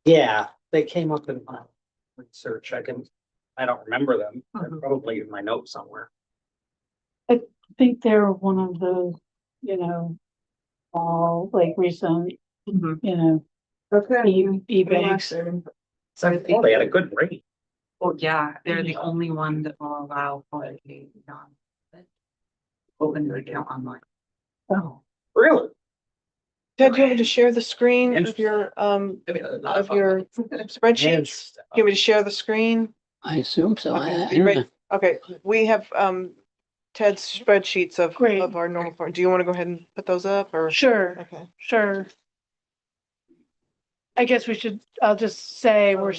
Yeah, they came up in my research. I don't remember them. They're Mhm. probably in my notes somewhere. I think they're one of those, you know, all like recent, Mhm. you know, Okay. e-banks. So, Oh, they had a good rate. well, yeah, they're the only one that will allow for a non. Open the account online. Oh, Really? Ted, do you want me to share the screen of your spreadsheets? Do you want me to share the screen? I assume so. Okay, I you don't ready? know. Okay, we have Ted's spreadsheets Great. of our normal form. Do you want to go ahead and put those up or? sure, Okay. sure. I guess I'll just say we're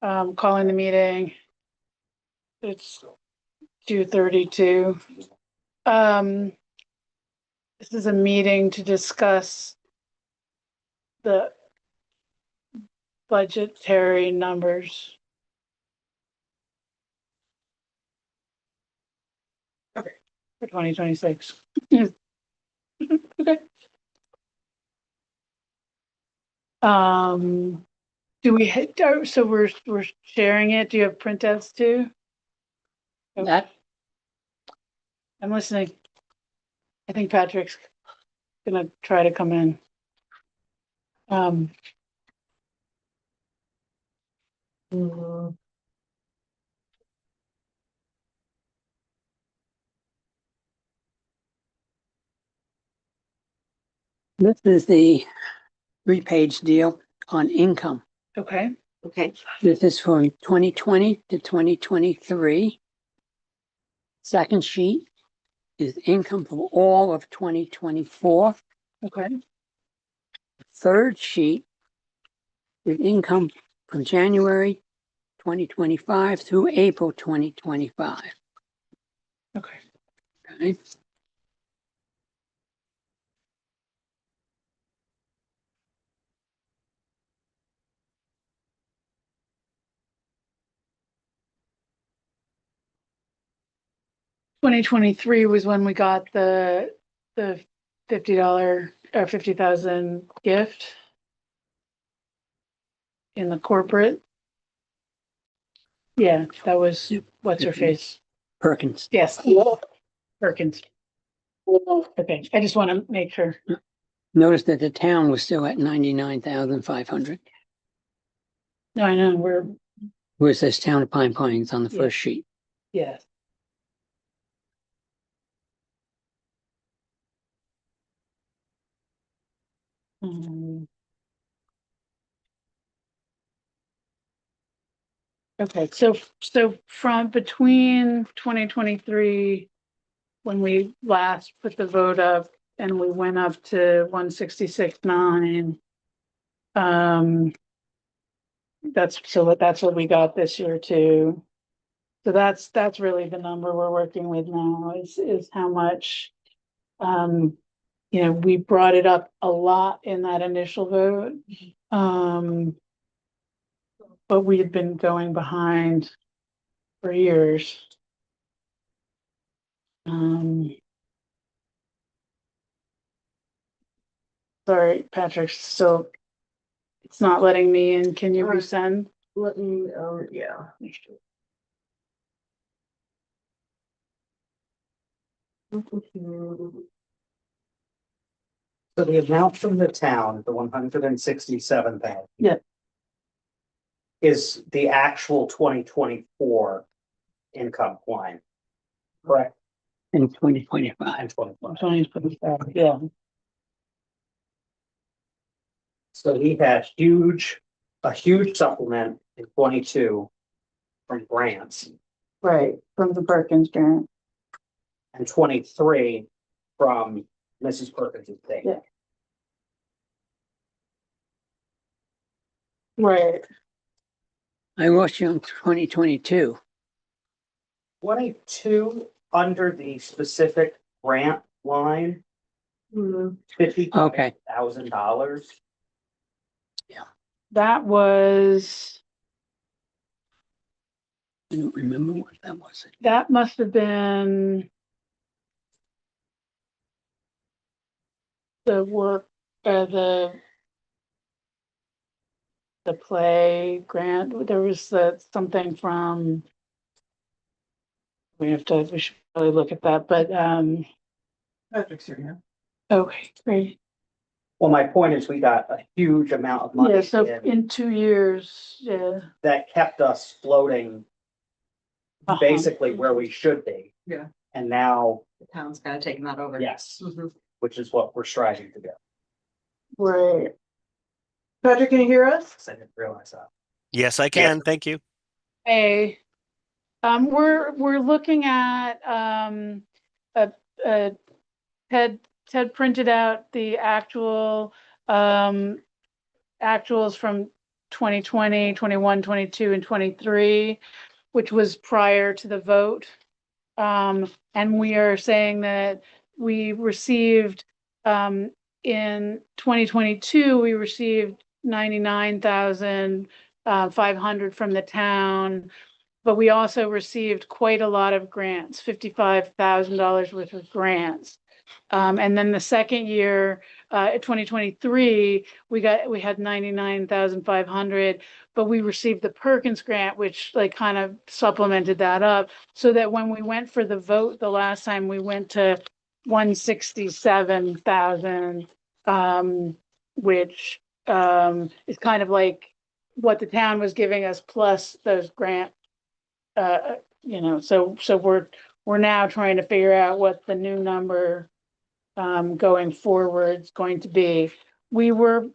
calling the meeting. It's 2:32. This is a meeting to discuss the budgetary numbers. Okay. For 2026. Okay. Do we hit, so we're sharing it. Do you have printouts too? That, I'm listening. I think Patrick's gonna try to come in. Um, this is the 3-page deal on income. okay, Okay. This is from 2020 to 2023. Second sheet is income for all of 2024. okay, Third sheet is income from January 2025 through April 2025. okay. Okay. Twenty 2023 was when we got the $50 or 50,000 gift in the corporate. Yeah, that was, what's her face? Perkins. Yes, Perkins. Okay, I just want to make sure. Notice that the town was still at 99,500. No, I know, we're, Where it says town of Pine Pines on the Yeah. first sheet. yes. Okay, so from between 2023, when we last put the vote up and we went up to 166.9. That's what we got this year too. So that's really the number we're working with now is how much, we brought it up a lot in that initial vote. But we had been going behind for years. Sorry, Patrick, still, it's not letting me in. Can you resend? Let me, yeah. So the amount from the town, the 167,000. Yeah. Is the actual 2024 income line. Correct. In 2025. And 25. Tony's put this back, yeah. So he had a huge supplement in 22 from grants Right, from the Perkins grant. and 23 from Mrs. Perkins' estate. Yeah. Right. I lost you on 2022. 22 under the specific grant line, $50,000. That was, I don't remember what that was. that must have been the work, the the play grant. There was something from. We should probably look at that, but, Patrick's here now. okay, great. Well, my point is we got a huge amount of money Yeah, so in in 2 years, yeah. that kept us floating Uh-huh. basically where we should be. Yeah. And now, The town's kind of taking that over. yes, Mhm. which is what we're striving to do. Right. Patrick, can you hear us? I didn't realize that. Yes, I can. Thank you. Hey, we're looking at, Ted printed out the actuals from 2020, 21, 22, and 23, which was prior to the vote. And we are saying that we received, in 2022, we received 99,500 from the town. But we also received quite a lot of grants, $55,000 worth of grants. And then the second year, 2023, we had 99,500, but we received the Perkins grant, which like kind of supplemented that up, so that when we went for the vote the last time, we went to 167,000, which is kind of like what the town was giving us plus those grant. So we're now trying to figure out what the new number going forward is going to be. We budgeted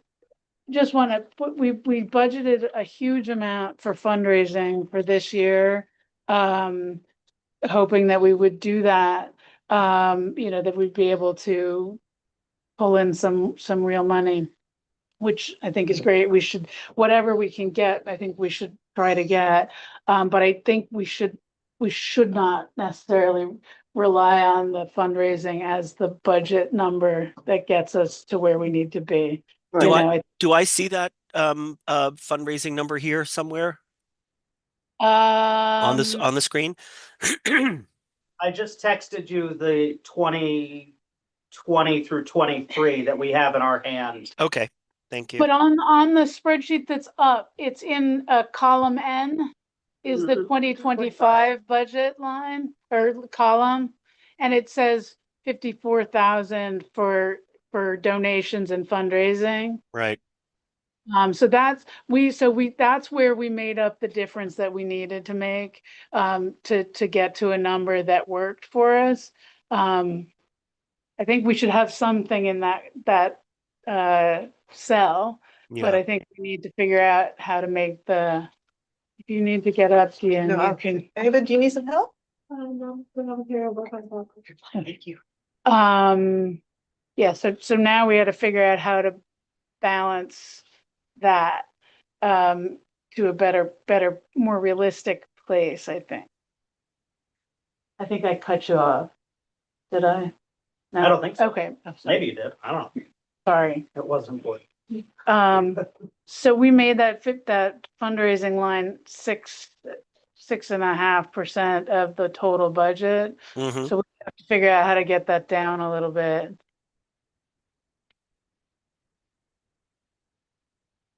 a huge amount for fundraising for this year, hoping that we would do that, that we'd be able to pull in some real money, which I think is great. We should, whatever we can get, I think we should try to get. But I think we should not necessarily rely on the fundraising as the budget number that gets us to where we need to be. Do You I- know, Do I see that fundraising number here somewhere on this Um, on the screen? I just texted you the 2020 through 23 that we have in our hand. Okay, thank you. But on the spreadsheet that's up, it's in column N is the 2025 budget line or column. And it says 54,000 for donations and fundraising. Right. So that's where we made up the difference that we needed to make to get to a number that worked for us. I think we should have something in that cell, but Yeah. I think we need to figure out how to make if you need to get up, Ian, No, you can. Anybody, do you need some help? Thank you. Yeah, so now we had to figure out how to balance that to a better, more realistic place, I think. I think I cut you off. Did I? No? I don't think so. Okay. I'm sorry. Maybe you did. I don't know. Sorry. It wasn't important. So we made that fundraising line 6.5% of the total budget. Mhm. So we have to figure out how to get that down a little bit.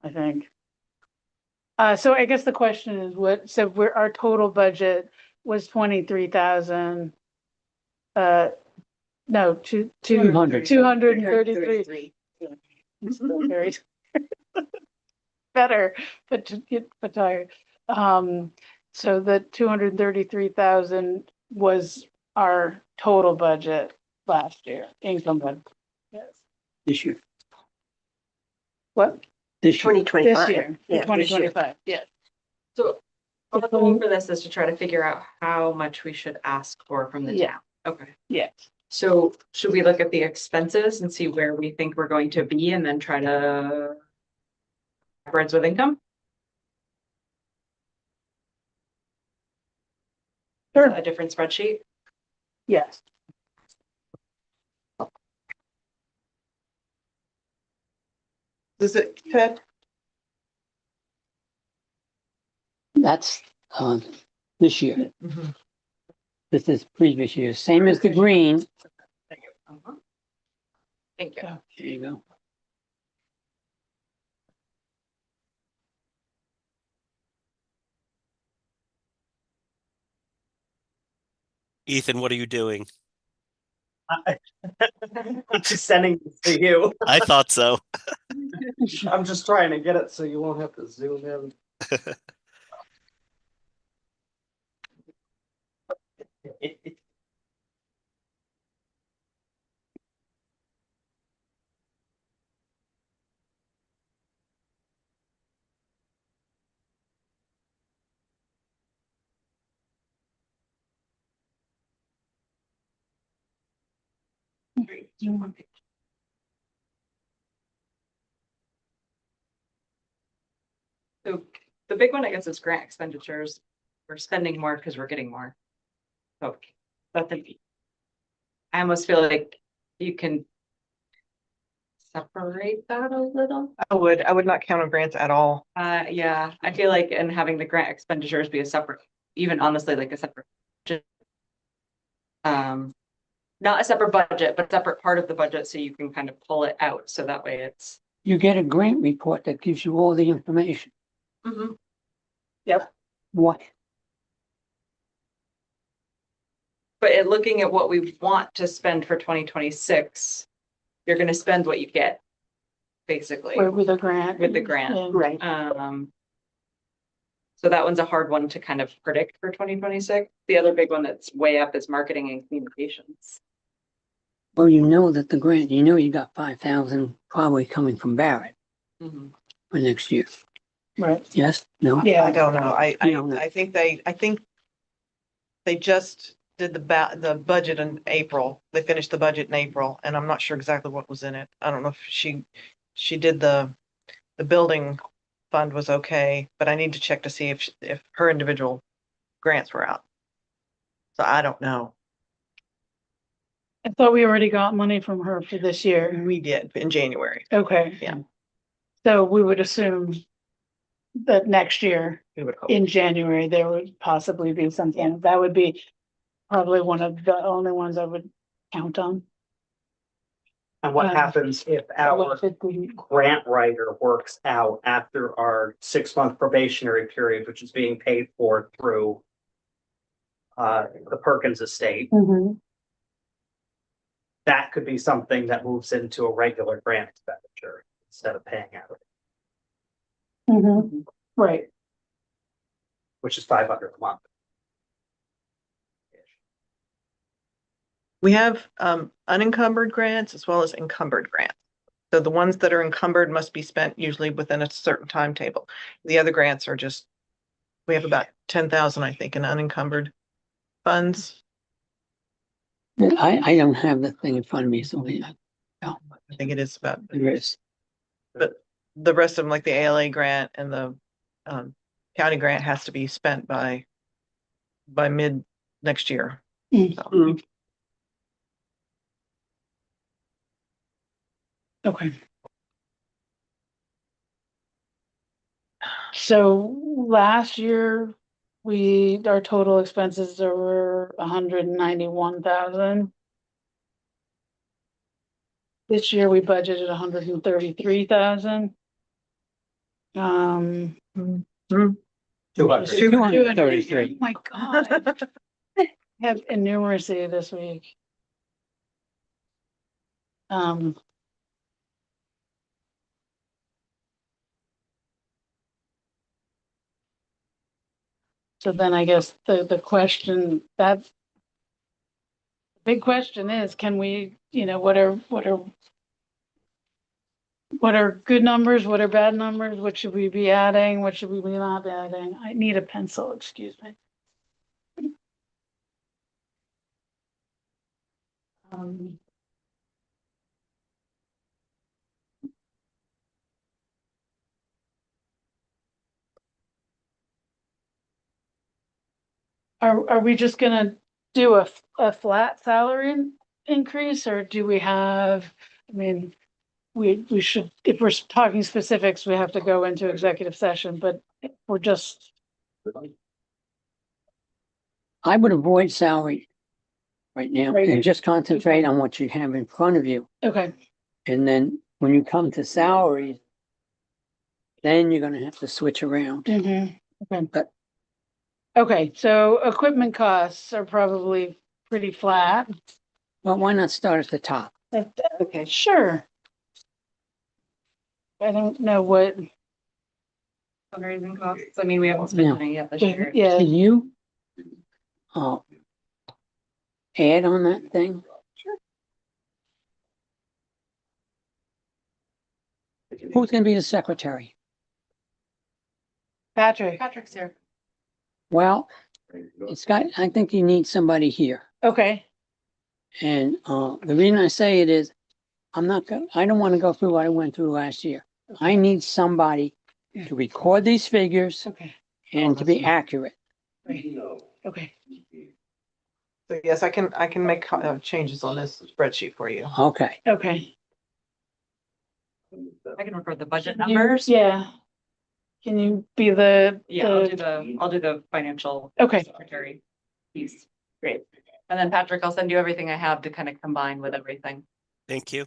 I think. So I guess the question is our total budget was 23,000. No, 233. It's still very better, but tired. So the 233,000 was our total budget last year, income budget. Yes. This year. What? This year. This year, 2025, yes. So our goal for this is to try to figure out how much we should ask for from the Yeah. town. Okay. Yes. So should we look at the expenses and see where we think we're going to be and then try to backwards with income? Sure. A different spreadsheet? Yes. Does it, Ted? That's this year. This is previous year, same as the green. Uh-huh. Thank you. There you go. Ethan, what are you doing? I'm just sending this to you. I thought so. I'm just trying to get it so you won't have to zoom in. So the big one, I guess, is grant expenditures. We're spending more because we're getting more. So that's I almost feel like you can separate that a little. I would not count on grants at all. Yeah, I feel like, and having the grant expenditures be a separate, even honestly, like a separate. budget. Not a separate budget, but separate part of the budget, so you can kind of pull it out, so that way it's. You get a grant report that gives you all the information. What? But looking at what we want to spend for 2026, you're gonna spend what you get. Basically, With a grant. with the grant. Yeah. Right. So that one's a hard one to kind of predict for 2026. The other big one that's way up is marketing and communications. Well, you know that the grant, you know you got 5,000 probably coming from Barrett for next year. Right, Yes? No? I yeah, don't know. You don't know. I think they just did the budget in April. They finished the budget in April, and I'm not sure exactly what was in it. I don't know if she did the building fund was okay, but I need to check to see if her individual grants were out. So I don't know. I thought we already got money from her for this year. We did in January. Okay. Yeah. So we would assume that next year We would hope. in January, there would possibly be something. That would be probably one of the only ones I would count on. And what happens if our $50. grant writer works out after our 6-month probationary period, which is being paid for through the Perkins estate? Mhm. That could be something that moves into a regular grant expenditure instead of paying out, Mhm. Right, which is $500 a month. We have unencumbered grants as well as encumbered grants. So the ones that are encumbered must be spent usually within a certain timetable. The other grants are just, we have about 10,000, I think, in unencumbered funds. I don't have the thing in front of me, so I think it is about, there is. but the rest of them, like the ALA grant and the county grant, has to be spent by mid next year. Mm. So, okay. So last year, our total expenses were 191,000. This year we budgeted 133,000. 200. 233. Oh my God. I have innumeracy this week. So then I guess the question that big question is, can we, what are good numbers? What are bad numbers? What should we be adding? What should we be not adding? I need a pencil, excuse me. Are we just gonna do a flat salary increase, or do we have, I mean, we should, if we're talking specifics, we have to go into executive session, but we're just, I would avoid salary right now Right. and just concentrate on what you have in front of you. okay, And then when you come to salaries, then you're gonna have to switch around. okay. But- Okay, so equipment costs are probably pretty flat. Well, why not start at the top? Okay, sure. I don't know what, Fundraising costs, I mean, we haven't spent No. any yet this year. yeah, Can you add on that thing? Who's gonna be the secretary? Patrick, Patrick's here. Well, I think you need somebody here. okay, And the reason I say it is, I don't want to go through what I went through last year. I need somebody to record these figures okay, and to be accurate. okay. So yes, I can make changes on this spreadsheet for you. Okay, Okay. I can record the budget Can you- numbers. Yeah. Can you be the? Yeah, I'll do the financial. Okay. Secretary piece. Great. And then Patrick, I'll send you everything I have to kind of combine with everything. Thank you.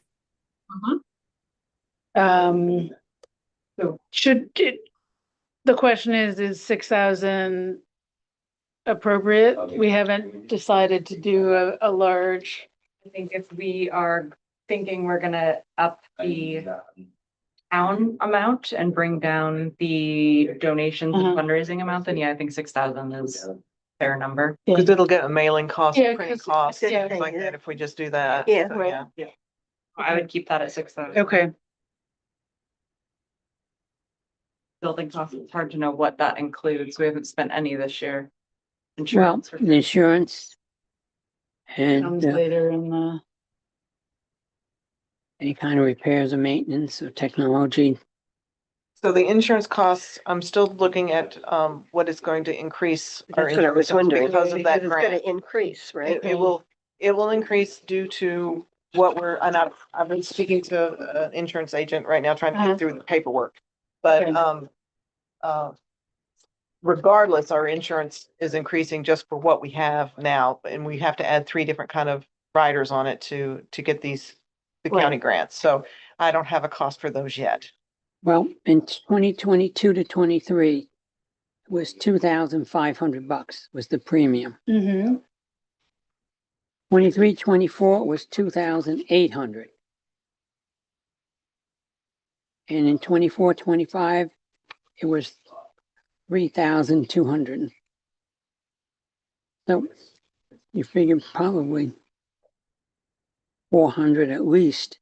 So the question is 6,000 appropriate? We haven't decided to do a large, I think if we are thinking we're gonna up the town amount and bring down the donations and Uh-huh. fundraising amount, then yeah, I think 6,000 is a fair number. Because it'll get a mailing cost, Yeah, printing 'cause- costs, yeah. things like that, if we just do that. Yeah, So, right. I would keep that at 6,000. okay, Building costs, it's hard to know what that includes. We haven't spent any this year. well, Insurance. the insurance and comes later in the, any kind of repairs or maintenance or technology. So the insurance costs, I'm still looking at what is going to increase our That's what I was insurance wondering. because of that It's gonna grant. increase, right? It will increase due to what I've been speaking to an insurance agent right now, trying to Uh-huh. get through the paperwork. But Okay. regardless, our insurance is increasing just for what we have now, and we have to add 3 different kind of riders on it to get the Right. county grants. So I don't have a cost for those yet. Well, in 2022 to 23 was $2,500 was the premium. mm-hmm, 23, 24 was 2,800. And in 24, 25, it was 3,200. So you figure probably 400 at least.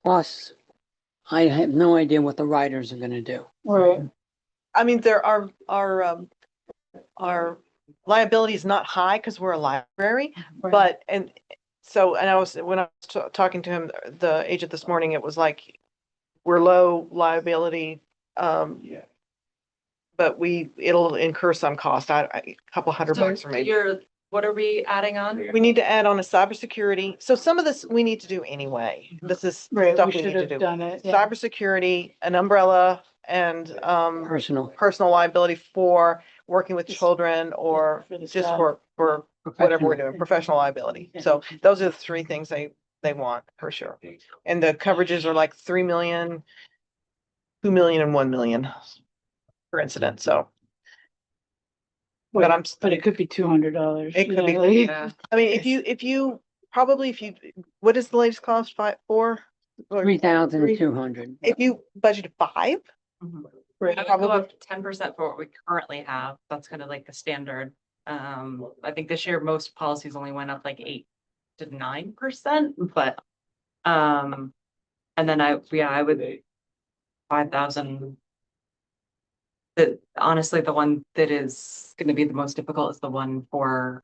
Plus, I have no idea what the riders are gonna do. right, I mean, our liability is not high because we're a library, but, and I was, when I was talking to him, the agent this morning, it was like, we're low liability, but it'll incur some cost, a couple $100 or maybe. What are we adding on? We need to add on a cybersecurity. So some of this we need to do anyway. This is right, stuff we we should need to have do. done it, yeah. Cybersecurity, an umbrella, and Personal. personal liability for working with Just- children or for the just staff. for whatever we're professional. doing, professional liability. Yeah. So those are the 3 things they want for sure. And the coverages are like 3 million, 2 million and 1 million per incident. So, but I'm, But it could be $200. It could be, like- Yeah. I mean, if you, what is the latest cost? 4? 3,200. If you budgeted 5, Right. I would go up 10% for what we currently have. That's kind of like the standard. I think this year most policies only went up like 8 to 9%, but and then I would 5,000. Honestly, the one that is going to be the most difficult is the one for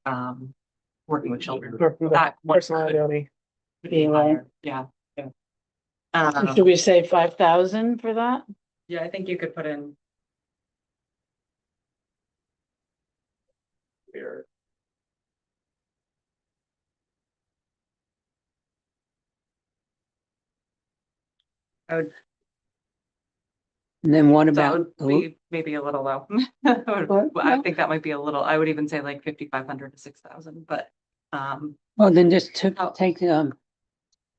working with children. That one personal could liability. be higher. Yeah. Should we say 5,000 for that? Yeah, I think you could put in. I would, And then what that about, would be maybe a little low. I think that might be a little, I would even say like 5,500 to 6,000, but well, then just Oh. take, and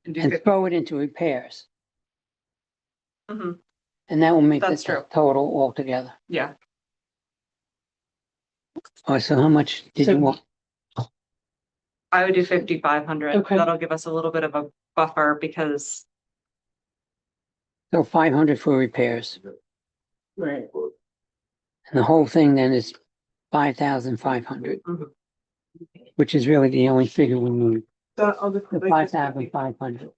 do and 50. throw it into repairs. Mhm. And that will make the That's true. total altogether. Yeah, Oh, so how much did So- you want? I would do 5,500. Okay. That'll give us a little bit of a buffer because So 500 for repairs. Right. And the whole thing then is 5,500. Mhm. Which is really the only figure we need, So, oh, the 5,500.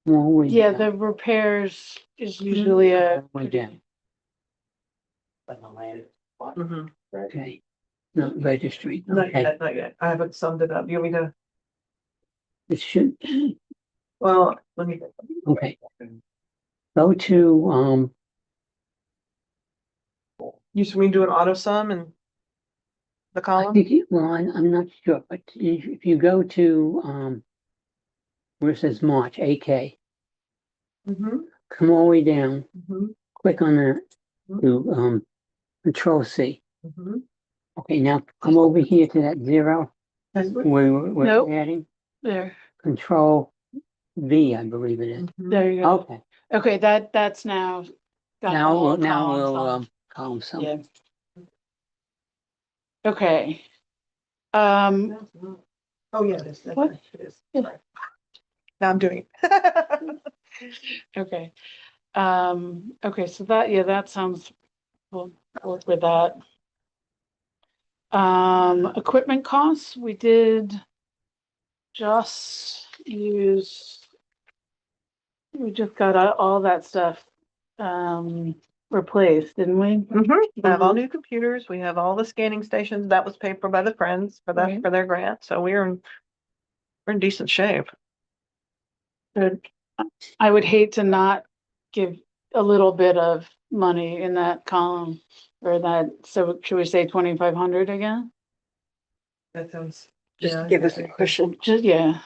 Well, we- Yeah, the repairs is usually a. Way down, Mhm. okay. Not registry, Not okay. yet, not yet. I haven't summed it up. You want me to, It should, well, let me. okay. Go to, You should we do an auto sum and the I column? think, well, I'm not sure, but if you go to, where it says March, AK, Mm-hmm, come all the way down, mm-hmm, click on that, to, Control C. mm-hmm. Okay, now come over here to that zero, where we're Nope. adding, There, Control V, I believe it is. there you go. Okay, Okay, that's now. got now all we'll, columns on. column sum. Yeah. Okay. Oh, yeah, it is. That's What? right, it is. Yeah. Now I'm doing it. Okay. Okay, so that sounds, we'll work with that. Equipment costs, we did just use, we just got all that stuff, replaced, didn't we? We have all new computers. We have all the scanning stations. That was paid for by the Friends for that, Right. for their grant. So we're in decent shape. Good. I would hate to not give a little bit of money in that column or that, so should we say 2,500 again? That sounds. Just yeah, to give us a that- cushion. Just, yeah.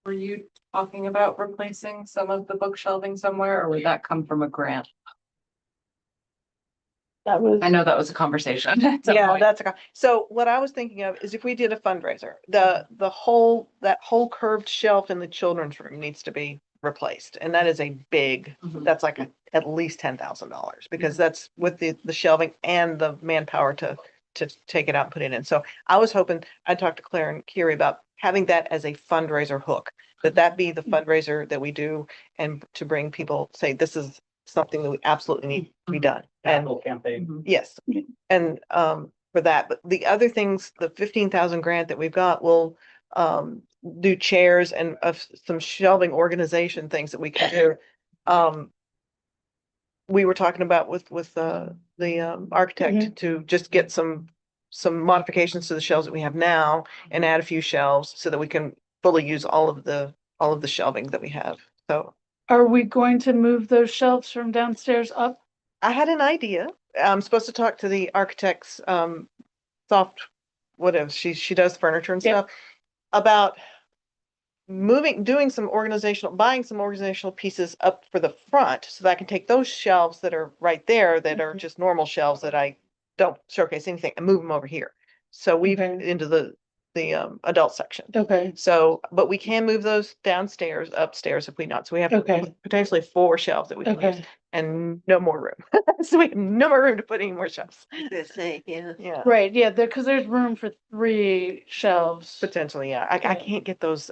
were you talking about replacing some of the book shelving somewhere, or would that come from a grant? That was. I know that was a conversation. at some Yeah, point. that's so what I was thinking of is if we did a fundraiser, that whole curved shelf in the children's room needs to be replaced. And that is a big, Mhm. that's like at least $10,000 because that's with the shelving and the manpower to take it out and put it in. So I was hoping, I talked to Claire and Kiri about having that as a fundraiser hook, that be the fundraiser that we do and to bring people, say, this is something that we absolutely need to be done. And Capital campaign. Mhm. yes, and for that, but the other things, the 15,000 grant that we've got will do chairs and some shelving organization things that we can do. We were talking about with the architect to just get some modifications to the shelves that we have now and add a few shelves so that we can fully use all of the shelving that we have. So Are we going to move those shelves from downstairs up? I had an idea. I'm supposed to talk to the architect's soft, whatever, she does furniture and Yep. stuff, about buying some organizational pieces up for the front so that I can take those shelves that are right there that are just normal shelves that I don't showcase anything and move them over here. So we've Okay. into the adult section. Okay, So, but we can move those upstairs if we not. So we have Okay. potentially 4 shelves that we can use okay, and no more room. So we have no more room to put any more shelves. Yeah. Yeah, right, yeah, because there's room for 3 shelves. potentially, yeah. I Yeah. can't get those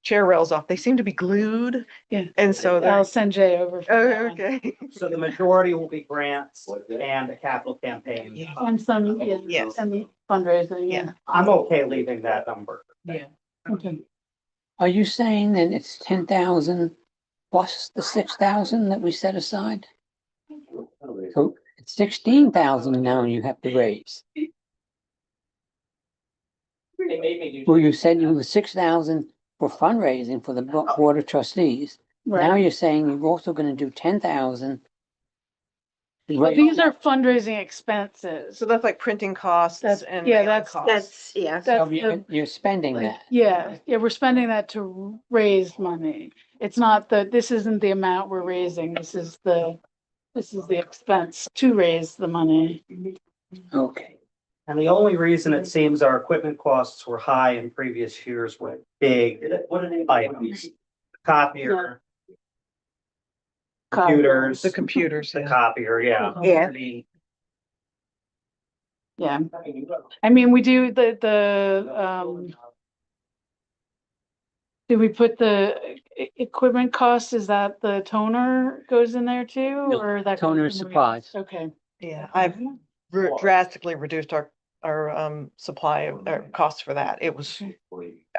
chair rails off. They seem to be glued. Yeah. And so they're, I'll send Jay over. for oh, that one. okay. So the majority will be grants and a capital campaign. Yeah. And some, Yes. and fundraising, yeah. I'm okay leaving that number. Yeah. Okay, Are you saying that it's 10,000 plus the 6,000 that we set aside? So it's 16,000 now you have to raise. Well, you said you were 6,000 for fundraising for the board of trustees. Now right. you're saying you're also gonna do 10,000. But these are fundraising expenses. So that's like printing costs That's- and. yeah, mailing that's- costs. That's You're spending the, that. yeah, we're spending that to raise money. It's not this isn't the amount we're raising. This is the expense to raise the money. Okay. And the only reason it seems our equipment costs were high in previous years were big items. Copier, computers, The computers, the yeah. copier, yeah. Yeah. Yeah, I mean, we do do we put the equipment cost, is that the toner goes in there too, No, or that? goes toner somewhere else? supplies. Okay, Yeah, I've drastically reduced our supply or costs for that. It was,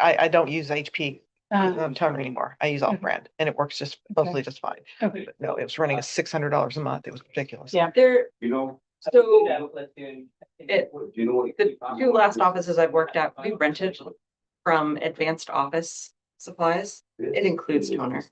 I don't use HP toner anymore. I use off-brand and it works just mostly just fine. okay, But no, it was running us $600 a month. It was ridiculous. Yeah. There, You know. so Do it, you know what? the two last offices I've worked at, we rented from Advanced Office Supplies. It includes toner.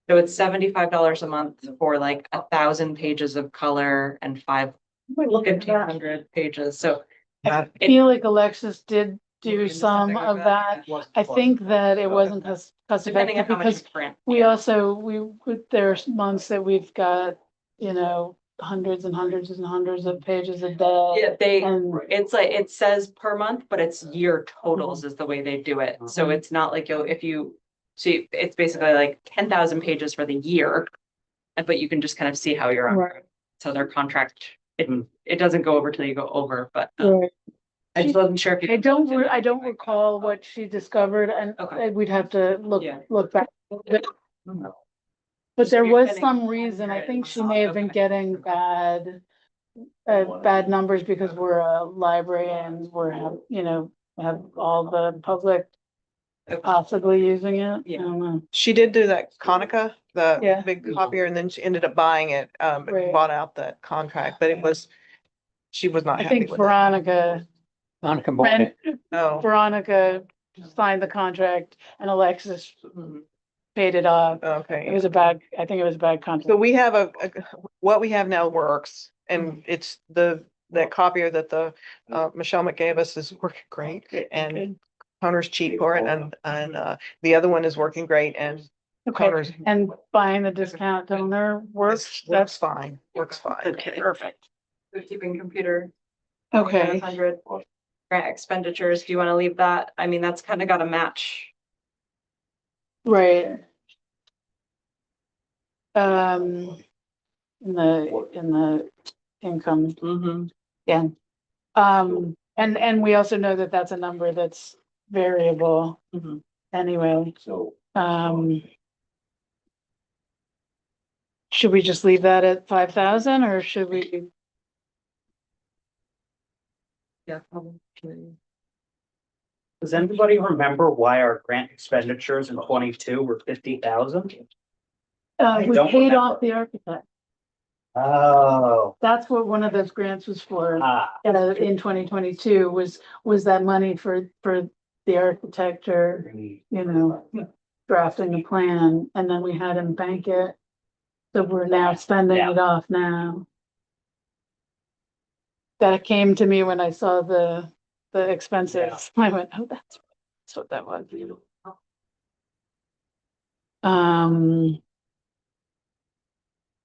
So it's $75 a month for like 1,000 pages of color and 1,500 pages. So Yeah. I feel like Alexis did do some of that. I think that it wasn't cost depending on effective how much because grant. we also, there's months that we've got, you know, hundreds and hundreds and hundreds of pages a day. Yeah, they, And it's like, it says per month, but it's year totals is the way they do it. So it's not like if you see, it's basically like 10,000 pages for the year. But you can just kind of see how you're on. Right. So their contract, it doesn't go over till you go over, but Right. I just wasn't sure if you. I don't recall what she discovered and Okay. we'd have to Yeah. look back. But Just there you're was getting some reason, I think she may have been Okay. getting bad numbers because we're a library and you know, have all the public Okay. possibly using it. I Yeah. don't know. She did do that Konica, the Yeah. big copier, and then she ended up buying it, Right. bought out that contract, but she was not I happy think with it. Monica bought it. Oh, Veronica signed the contract and Alexis Mhm. paid it off. It okay. was I think it was a bad So contract. we have what we have now works, and it's that copier that Michelle gave us is working great, and Good. toner's cheap for it, and the other one is working great, and Okay, toner's and buying the discount toner works, works fine, works fine. okay, perfect. Bookkeeping computer. Okay, 100 grant expenditures. Do you want to leave that? I mean, that's kind of got to match. right. In the income, Mm-hmm. yeah. And we also know that that's a number that's variable Mhm. anyway. So. Should we just leave that at 5,000 or should we? Yeah. probably. Does anybody remember why our grant expenditures in 22 were 50,000? I We don't paid remember. off the architect. Oh, That's what one of those grants was for. In 2022 was that money for the architecture, you know, drafting the plan, and then we had him bank it. So we're now spending Yeah. it off now. That came to me when I saw the expenses. I went, oh, that's what that was.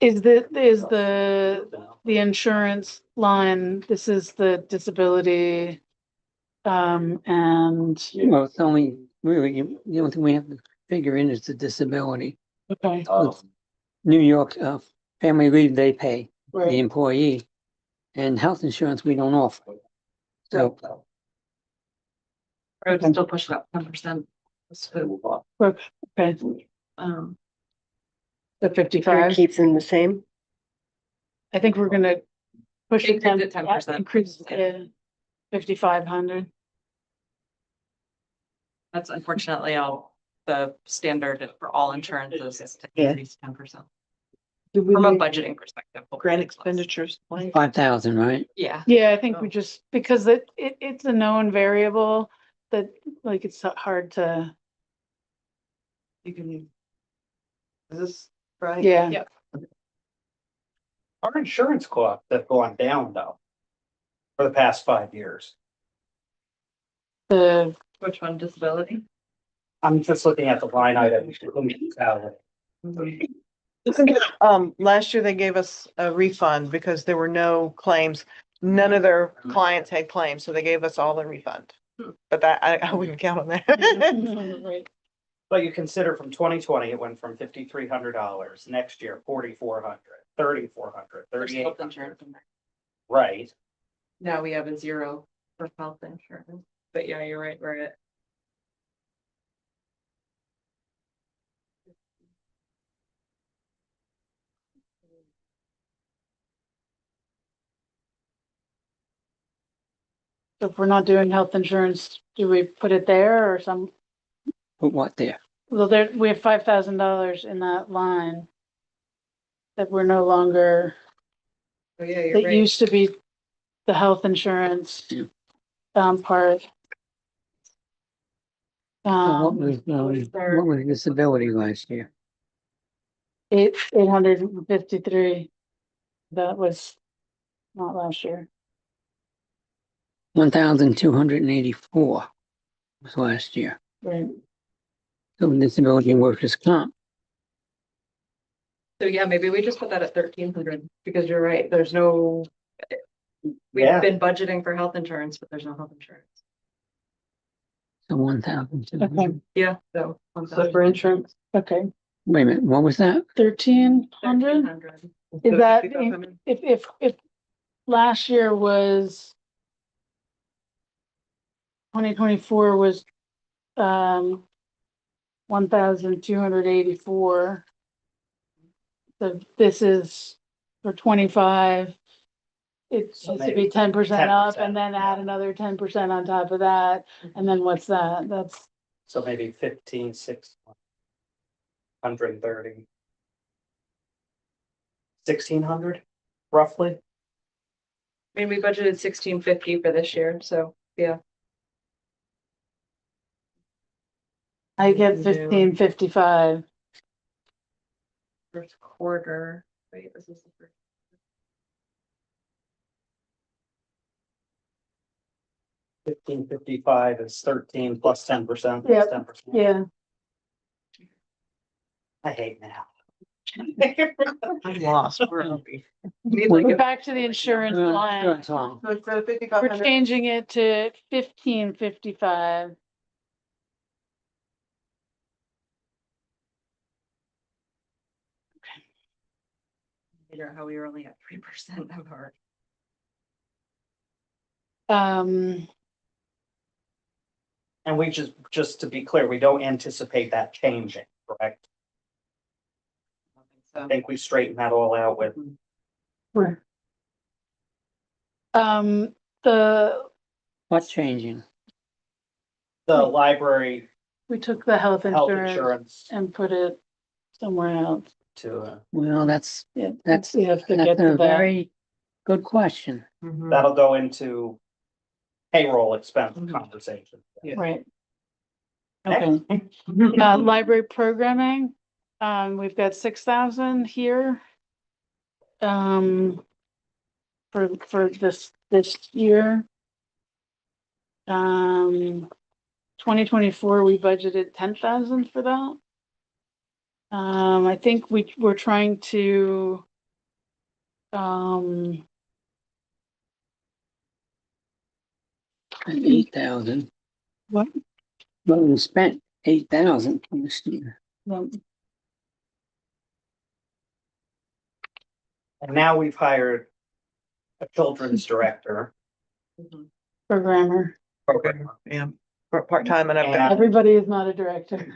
Is the insurance line, this is the disability, and, Well, it's only really, the only thing we have to figure in is the disability. okay, New York, family leave, they pay the right, employee. And health insurance, we don't offer. So, I would still push it up 10%. okay, Um, the Or 55. keeps them the same. I think we're gonna push it Increase it 10%. Increase it 5,500. That's unfortunately all the standard for all insurances is to Yeah. increase 10%. Do we From a need- budgeting perspective. Grant expenditures. 5,000, right? Yeah. Yeah, I think we Oh. just, because it's a known variable that, like, it's hard to, You can. Is this right? yeah. Yep. our insurance costs have gone down though. For the past 5 years. The, Which one, disability? I'm just looking at the line item. Last year they gave us a refund because there were no claims. None of their clients had claims, so they gave us all the refund. Hmm. But that, I wouldn't count on that. right. But you consider from 2020, it went from $5,300, next year, 4,400, 3,400, There's health 3,800. insurance in there. Right, Now we have a 0 for health insurance, but yeah, you're right, we're at. So if we're not doing health insurance, do we put it there or some, Put what there? well, there, we have $5,000 in that line. That we're no longer, Oh, yeah, that used to be the health insurance. Yeah. Part. What was, our- what was disability last year? 853. That was not last year. 1,284 was last year. Right. So disability and workers' comp. So yeah, maybe we just put that at 1,300, because you're right, there's no. We've Yeah. been budgeting for health insurance, but there's no health insurance. So 1,200. Okay, Yeah, so. So for insurance. okay. Wait a minute, what was that? 1,300? 1,300. Is that, if last year was. 2024 was, 1,284. So this is for 25. It So needs to maybe be 10% up 10%, and then yeah. add another 10% on top of that. And then what's that? That's, so maybe 1,630. 1,600 roughly. I mean, we budgeted 1,650 for this year, so yeah. I get Do- 1,555. First quarter, wait, this is the first. 1,555 is 13 plus 10%. Yep. 10%. Yeah, I hate math. I'm lost. Where are we? we're back to the insurance line. Insurance line. So it's We're 5,500. changing it to 1,555. Figure out how we were only at 3% of our. Um, And we just to be clear, we don't anticipate that changing, correct? I So think we straightened that all out with, where? The, What's changing? the library we took the health health insurance insurance and put it somewhere else. to, Well, that's Yeah, That's- we have to get a to that. very good question. Mhm. that'll go into payroll expense Mhm. conversation. Yeah. Right. Okay, library programming, we've got 6,000 here. For this year. 2024, we budgeted 10,000 for that. I think we're trying to. 8,000. What? Well, we spent 8,000 this year. And now we've hired a children's director. Programmer, Programmer. Yeah, part-time and I've got, And, everybody is not a director.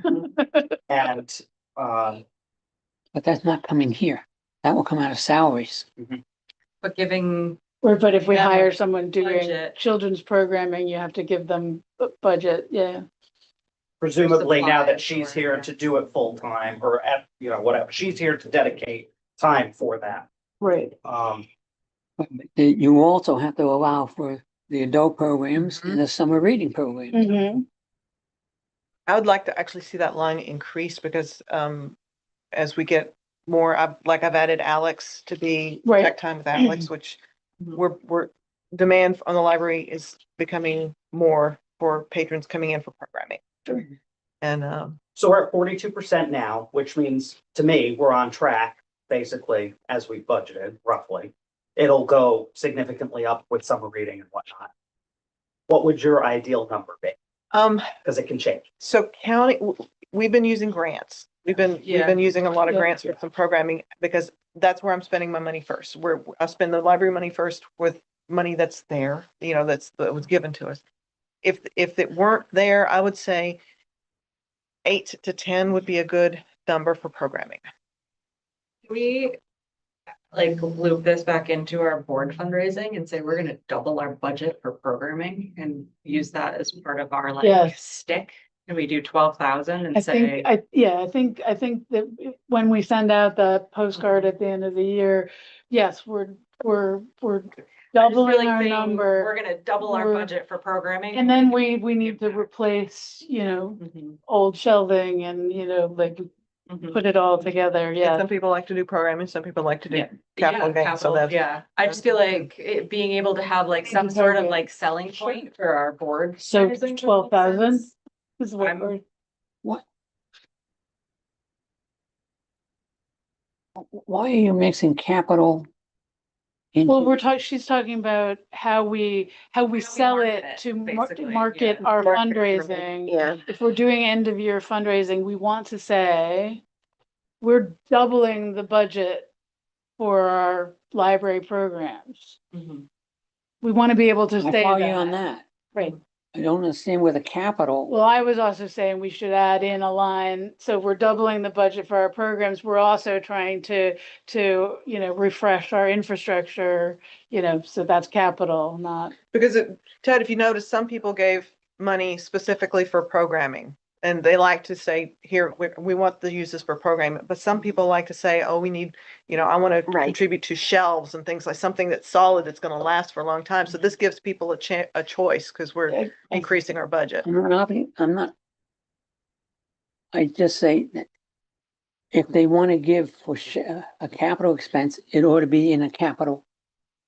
and, But that's not coming here. That will come out of salaries. But giving, But if we Yeah, hire someone doing budget. children's programming, you have to give them a budget, yeah. presumably now that supplies she's or- here to do it full time or at, whatever, she's here to dedicate time for that. Right. But you also have to allow for the adult programs Mhm. and the summer reading program. Mm-hmm. I would like to actually see that line increase because, as we get more, I've added Alex to be Right. tech time with Alex, which we're demand on the library is becoming more for patrons coming in for programming. And, So we're at 42% now, which means to me, we're on track, basically, as we budgeted roughly. It'll go significantly up with summer reading and whatnot. What would your ideal number be? Because it can change. So we've been using grants. We've been Yeah. using a lot of Yeah. grants for some programming because that's where I'm spending my money first. I spend the library money first with money that's there, that was given to us. If it weren't there, I would say 8 to 10 would be a good number for programming. We like loop this back into our board fundraising and say we're gonna double our budget for programming and use that as part of our like Yes. stick. And we do 12,000 and I say, think, I think that when we send out the postcard at the end of the year, yes, we're I just feel doubling like our saying, number. we're gonna double our We're- budget for programming. And then we need to replace, Mhm, old shelving and, like mhm. put it all together, And yeah. some people like to do programming, some people like to do Yeah. capital Yeah, gains, so capital, that's. yeah. I just feel like being able to have like some sort of like selling point for our board. So fundraising, if that makes 12,000? sense. Is what I'm- we're- What? Why are you mixing capital? Well, into- she's talking about how we sell market it it, to basically, market yeah. our Market, fundraising. Yeah. If we're doing end of year fundraising, we want to say we're doubling the budget for our library programs. Mhm. We want to be able to I say follow you on that. that. Right. I don't understand where the capital, Well, I was also saying we should add in a line, so we're doubling the budget for our programs. We're also trying to, refresh our infrastructure, so that's capital, not. Because Ted, if you notice, some people gave money specifically for programming. And they like to say, here, we want to use this for programming, but some people like to say, oh, we need, I want to contribute to shelves and things like something that's solid, that's going to last for a long time. So this gives people a choice because we're increasing our budget. I'm not. I just say that if they want to give for a capital expense, it ought to be in a capital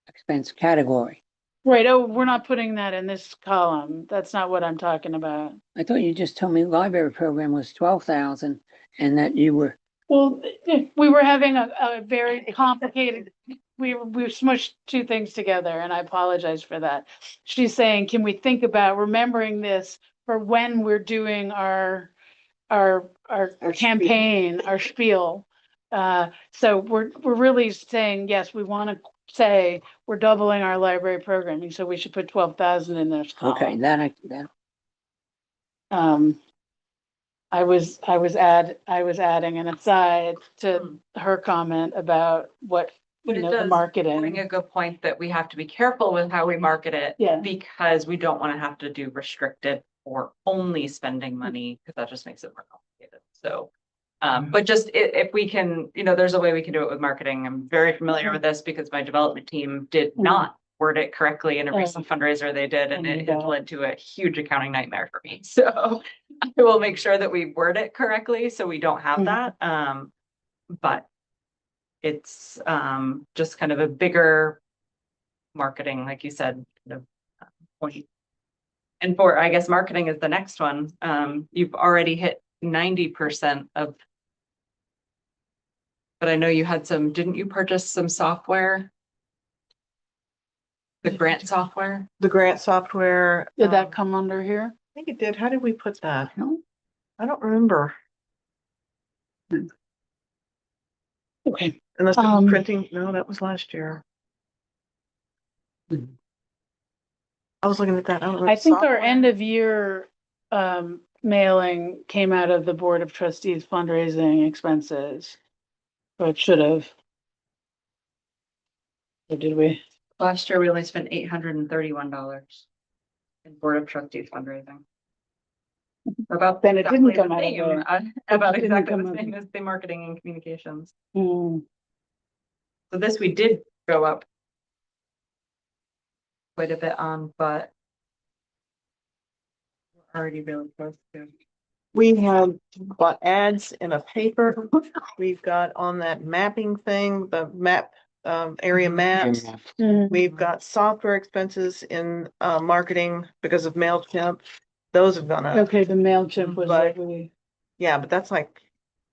expense category. Right, oh, we're not putting that in this column. That's not what I'm talking about. I thought you just told me library program was 12,000 and that you were, Well, we were having a very complicated, we smushed two things together and I apologize for that. She's saying, can we think about remembering this for when we're doing our campaign, our spiel? So we're really saying, yes, we want to say we're doubling our library programming, so we should put 12,000 in this okay, column. that, I was adding an aside to her comment about what, But it the does bring marketing. a good point that we have to be careful with how we market it. Yeah. Because we don't want to have to do restricted or only spending money, because that just makes it more complicated. So, but just if we can, there's a way we can do it with marketing. I'm very familiar with this because my development team did not word it correctly in a recent fundraiser they did, and it led to a huge accounting nightmare for me. So I will make sure that we word it correctly so we don't have that. But it's just kind of a bigger marketing, like you said, point. And for, I guess, marketing is the next one. You've already hit 90% of. But I know you had didn't you purchase some software? The grant software? The grant software. Did that come under here? I think it did. How did we put that? no, I don't remember. Okay. Unless it was Um, printing. No, that was last year. Mhm. I was looking at that. I don't know. I think our software. end of year mailing came out of the Board of Trustees fundraising expenses. Or it should have. Or did we? Last year, we only spent $831 in Board of Trustees fundraising. About Then it didn't exactly the come out of same, there. about It didn't exactly come the out. same as the marketing and communications. Hmm. So this we did go up quite a bit on, but we're already really close to. We have got ads in a paper. We've got on that mapping thing, the map, area maps. Hmm. We've got software expenses in, marketing because of MailChimp. Those have gone up. Okay, the MailChimp was But- what we. Yeah, but that's like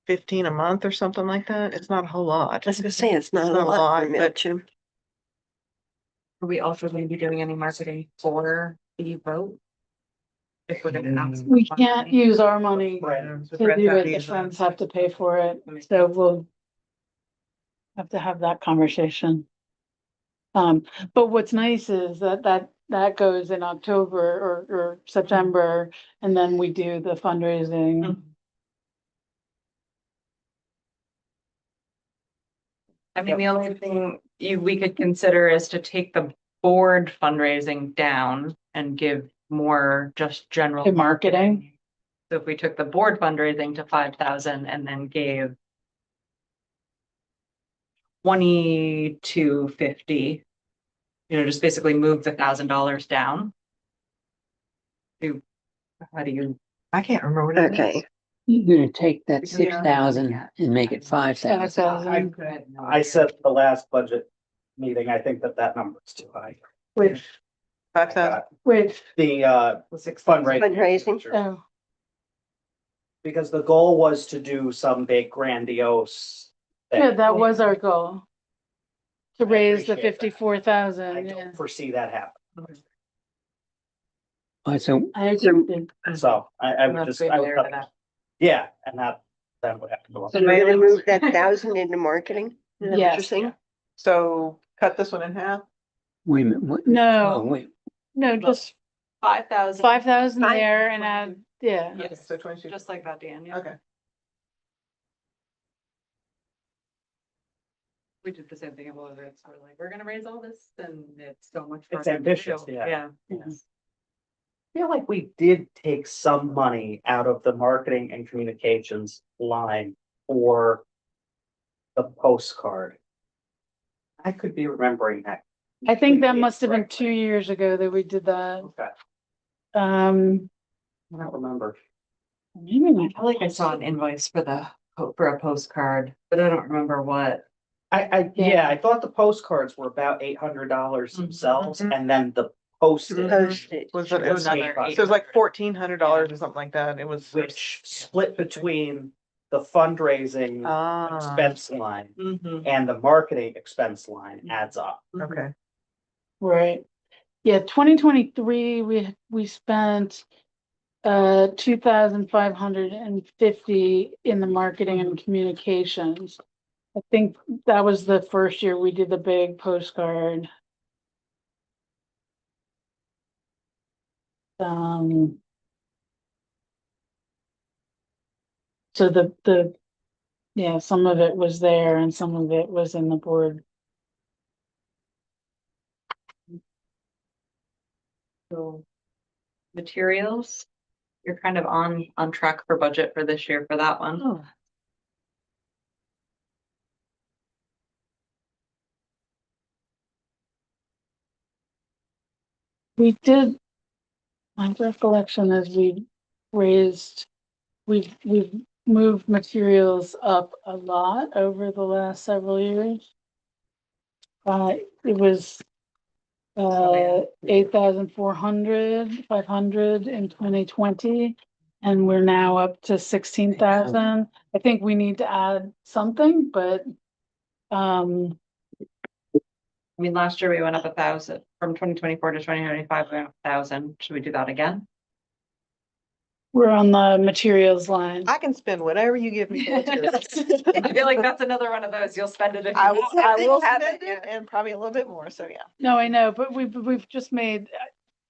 15 a month or something like that. It's not a whole lot. I was gonna say, it's not It's a not a lot lot, for but- MailChimp. Are we also going to be doing any marketing for the vote? if we're gonna ask. We for can't money. use our money Friends. to do it, the friends have to pay for it, so we'll have to have that conversation. But what's nice is that goes in October or September, and then we do the fundraising. I mean, the only thing we could consider is to take the board fundraising down and give more just general To marketing. So if we took the board fundraising to 5,000 and then gave 2,250, just basically move the $1,000 down. How do you? I can't remember what it is. Okay, You're gonna take that Because 6,000 and make it 5,000. 5,000, I said the last budget meeting, I think that number is too high. which, 5,000. which, The fundraising. Fundraising. oh, Because the goal was to do some big grandiose. thing. yeah, that was our goal. To I raise the appreciate that. 54,000, I yeah. don't foresee that happening. All right, so I agree. So I would Unless just, we I layer would, it up. yeah, and that would have to go up. So you're gonna move that 1,000 into marketing? Is that what you're Yes. saying? So cut this one in half. wait a minute, what? Oh, No, wait, no, just 5,000. 5,000 Five- there and add, yeah. Yes. So 22. Just like that, Dan, yeah. Okay. We did the same thing in Willowbrook. So we're like, we're gonna raise all this, and it's so much. It's harder to ambitious, do. yeah. Yeah. I feel like we did take some money out of the marketing and communications line for the postcard. I could be remembering that. I think that completely must have been incorrectly. 2 years ago that we did that. Okay, Um, I don't remember. maybe I not. feel like I saw an invoice for for a postcard, but I don't remember what. Yeah. I thought the postcards were about $800 themselves, Mhm. and then the postage, Postage. Was it was Another so it was like $1,400 or something like that. It was. which split between the fundraising Ah, expense line Mhm. and the marketing expense line adds up. okay. Right. Yeah, 2023, we spent 2,550 in the marketing and communications. I think that was the first year we did the big postcard. So yeah, some of it was there and some of it was in the board. So materials, you're kind of on track for budget for this year for that one. Oh. We did, my recollection is we've moved materials up a lot over the last several years. It was Oh, 8,400, 500 in 2020, and we're now up to 16,000. I think we need to add something, but I mean, last year we went up 1,000 from 2024 to 2025, we went up 1,000. Should we do that again? we're on the materials line. I can spend whatever you give me. I feel like that's another one of those. You'll spend it if I you will, want. I will spend it and probably a little bit more. So yeah. No, I know, but we've just made,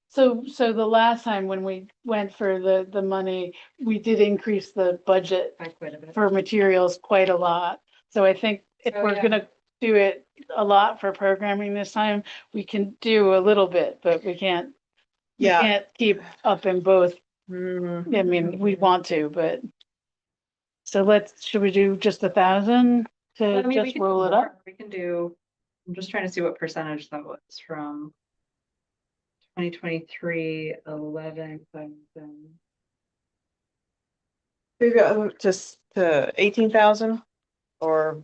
so the last time when we went for the money, we did increase the budget By quite a bit. for materials quite a lot. So I think if Oh, we're yeah. gonna do it a lot for programming this time, we can do a little bit, but we can't keep up in both. Mhm. I mean, we want to, but. So should we do just 1,000 But I to mean, we just can do roll it more. up? We can do, I'm just trying to see what percentage that was from 2023, 11,000. Maybe just to 18,000 or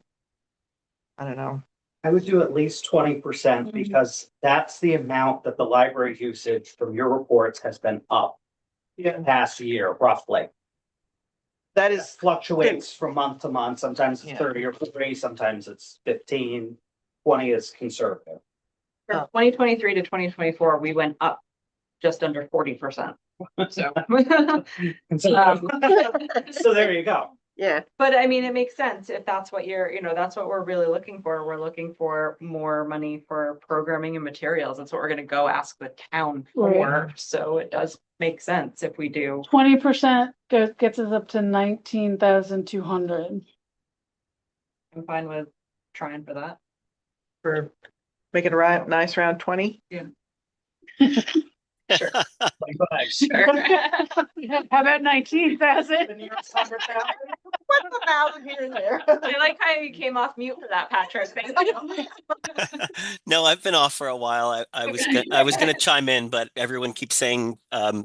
I don't know. I would do at least 20% Mhm. because that's the amount that the library usage from your reports has been up the past year, roughly. That It is, fluctuates from month to month. Sometimes it's Yeah. 30 or 40, sometimes it's 15, 20 is conservative. From Oh. 2023 to 2024, we went up just under 40%. So. So there you go. Yeah, But I mean, it makes sense if that's what you're, that's what we're really looking for. We're looking for more money for programming and materials. That's what we're gonna go ask the town for. Right. So it does make sense if we do. 20% gets us up to 19,200. I'm fine with trying for that. For, make it a nice round 20. Sure. How about 19,000? What's a thousand here and there? I like how you came off mute for that, Patrick. Thank you. No, I've been off for a while. I was gonna chime in, but everyone keeps saying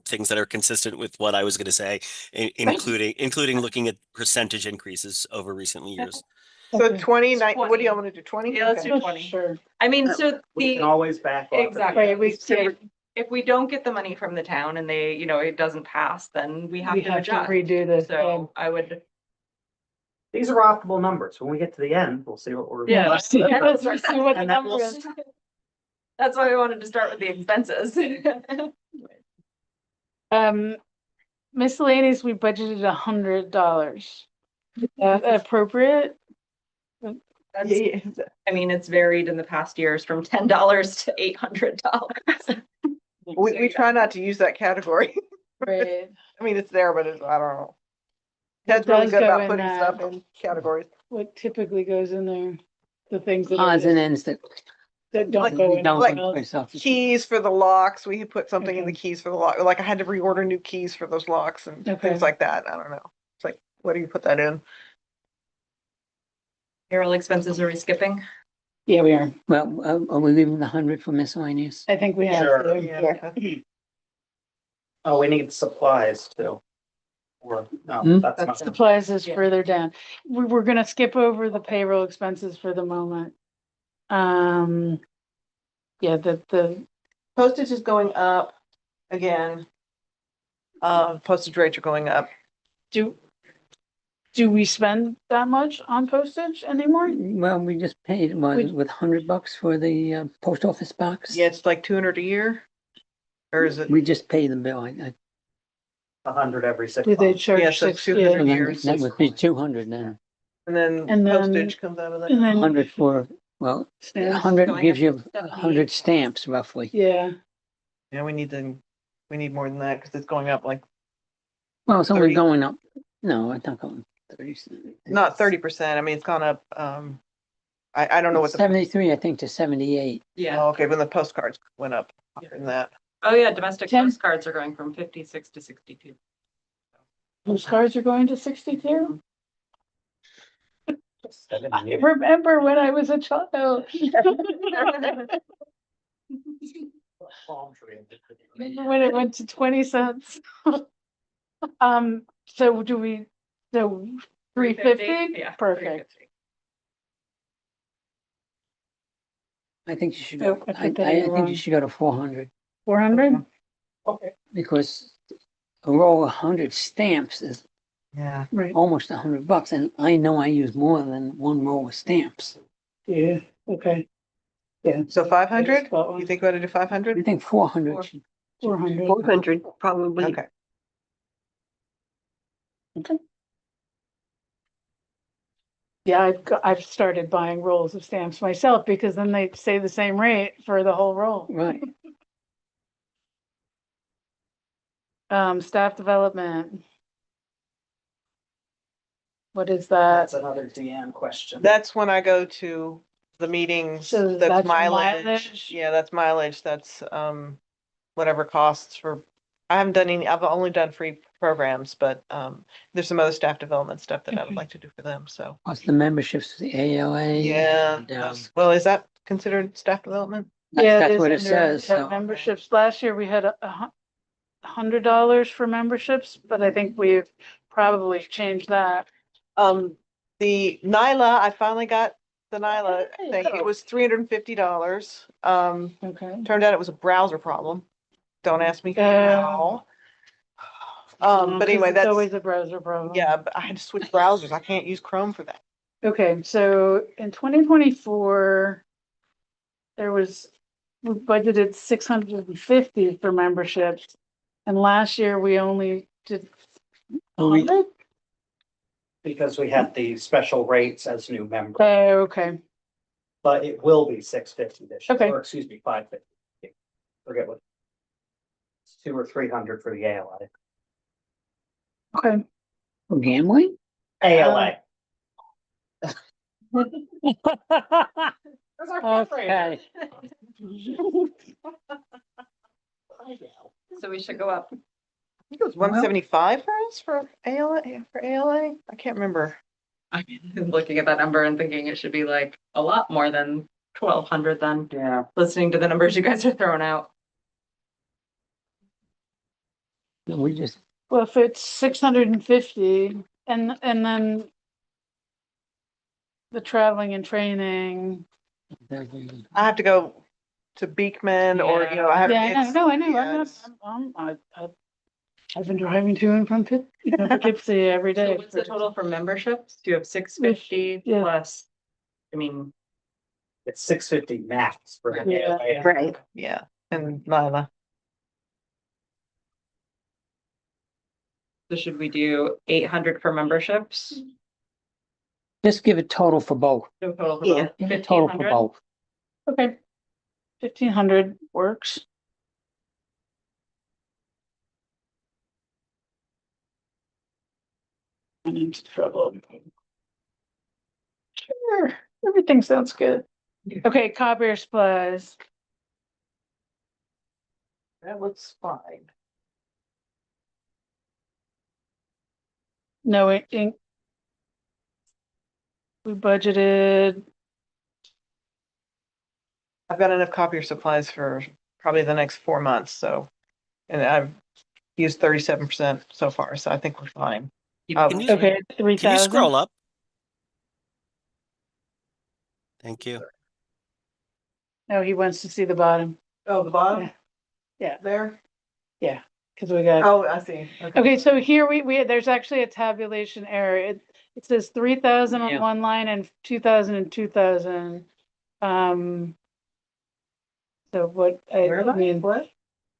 things that are consistent with what I was gonna say, including looking at percentage increases over recent years. So Okay. 29, what do 20. y'all want to do, 20? Yeah, let's Okay. do 20. Sure. I mean, so We can the, always back off. exactly. Right, we, If we don't get the money from the town and they, it doesn't pass, then we have we to have to adjust. redo this. So I would, These are optimal numbers. When we get to the end, we'll see what we're. Yeah, let's see what the And that number will- is. that's why we wanted to start with the expenses. Miscellaneous, we budgeted $100. Appropriate? That's, I mean, it's varied in the past years from $10 to $800. We try not to use that category. Right. I mean, it's there, but it's, I don't know. It Ted's really does good go about in putting that. stuff in categories. What typically goes in there? The things that are Odds and just- ends that. that don't Like- go in. don't like- go for yourself. Keys for the locks, we had put something in the Okay. keys for the lock, like I had to reorder new keys for those locks and Okay. things like that. I don't know. It's like, what do you put that in? Payroll expenses, are we skipping? Yeah, we are. Well, are we leaving the 100 for miscellaneous? I think we have Sure. to. Yeah. Oh, we need supplies too. Or, no, Hmm? that's not. Supplies is Yeah. further down. We're gonna skip over the payroll expenses for the moment. Yeah, the, Postage is going up again. Postage rates are going up. do we spend that much on postage anymore? Well, we just paid, We- with $100 for the post office box. Yeah, it's like 200 a year. Or is it? We just pay the bill. I 100 every 6 Do they months. charge Yeah, so it's 60? 200 and a then year. that would be 200 then. And then And then- postage comes out of that. And then, 100 for, well, stamps. 100 Going gives up you to 78. 100 stamps roughly. Yeah, Yeah, we need more than that because it's going up like, Well, it's only 30. going up. No, it's not going 30. not 30%. I mean, it's gone up, I don't know what the, 73, I think, to 78. Yeah. oh, okay, but the postcards went up higher than that. Oh, yeah, domestic Tim? postcards are going from 56 to 62. postcards are going to 62? I 78. remember when I was a child. When it went to 20 cents. So do we, so 350? Yeah. Perfect. 350. I think you should Oh, go, I I put that in think wrong. you should go to 400 400? because a roll of 100 stamps is Yeah. Right, almost $100. And I know I use more than one roll of stamps. yeah, okay. So 500? Spot on. You think we ought to do 500? I think 400. 400. 400 probably. Okay. Yeah, I've started buying rolls of stamps myself because then they say the same rate for the whole roll. Right. Staff development. What is that? That's another Deanne question. That's when I go to the meetings, So that's that's mileage. mileage? Yeah, that's mileage. That's, whatever costs for, I haven't done any, I've only done free programs, but, there's some other staff development stuff that I would Okay. like to do for them, so. Plus the memberships, to the ALA. Yeah, and, that's- well, is that considered staff development? Yeah, That's is what it under- says. yeah, So Memberships, last year we had $100 for memberships, but I think we've probably changed that. The NYLA, I finally got the NYLA There you thing. go. It was $350. Okay. Turned out it was a browser problem. Don't ask me Oh. how. But anyway, It's that's, always a browser problem. yeah, but I had to switch browsers. I can't use Chrome for that. Okay, so in 2024, we budgeted 650 for memberships. And last year we only did Oh, we- 100? because we had the special rates as new members, Oh, okay. but it will be 650 this year, Okay. or excuse me, 550. Forget what. It's 200 or 300 for the ALA. Okay. For gambling? ALA. Okay. So we should go up. I think it was 175 for us for ALA. I can't remember. I mean, looking at that number and thinking it should be like a lot more than 1,200 then, Yeah. listening to the numbers you guys are throwing out. No, we just, Well, if it's 650 and then the traveling and training. I have to go to Beekman or, you know, I have. Yeah, I it's- know, I know. yeah, it's- I've been driving to and from Poughkeepsie every So day. what's the for- total for memberships? Do you have 650 yeah. plus? I mean, It's 650 max for the Yeah. ALA. Right. Yeah, and Nyla. so should we do 800 for memberships? just give a total for both. So total for Yeah. both, Give a total for 1,500? both. Okay. 1,500 works. I'm into trouble. Sure, everything sounds good. Okay, copier supplies. That looks fine. No ink. We budgeted, I've got enough copier supplies for probably the next 4 months, so. And I've used 37% so far, so I think we're fine. Can you, okay, can you 3,000. scroll up? Thank you. No, he wants to see the bottom, Oh, the bottom? Yeah. There? because we got. Oh, I see. Okay, so here there's actually a tabulation error. It says 3,000 on Yeah. one line and 2,000 and 2,000. So what, Where am I I? mean, What?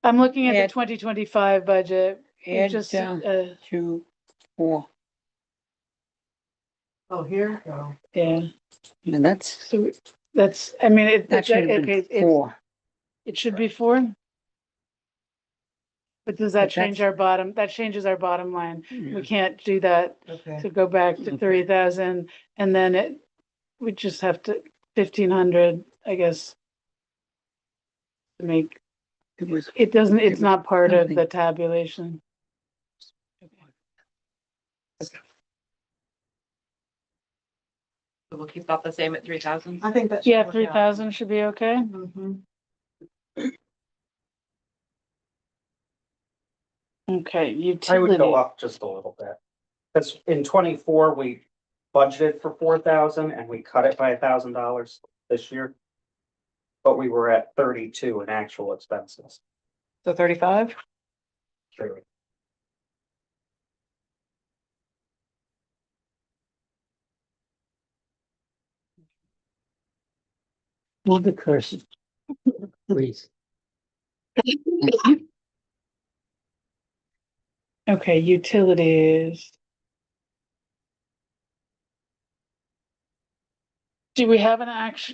I'm looking at Add- the 2025 budget. We Add, just, 2, 4, Oh, here? Oh. yeah, and that's, so that's, I mean, that should have okay, been 4. it should be 4. But does that But change that's- our bottom? That changes our bottom line. Yeah. We can't do that. Okay. To go back to Okay. 3,000 and then we just have to 1,500, I guess. To make, It was, it's not part of something. the tabulation. So we'll keep that the same at 3,000? I think that. should Yeah, work out. 3,000 should be okay. Mhm. Okay, I would utility. go up just a little bit. Because in 24, we budgeted for 4,000 and we cut it by $1,000 this year. But we were at 32 in actual expenses. So 35? True. move the cursor. Please. Okay, utilities. Do we have an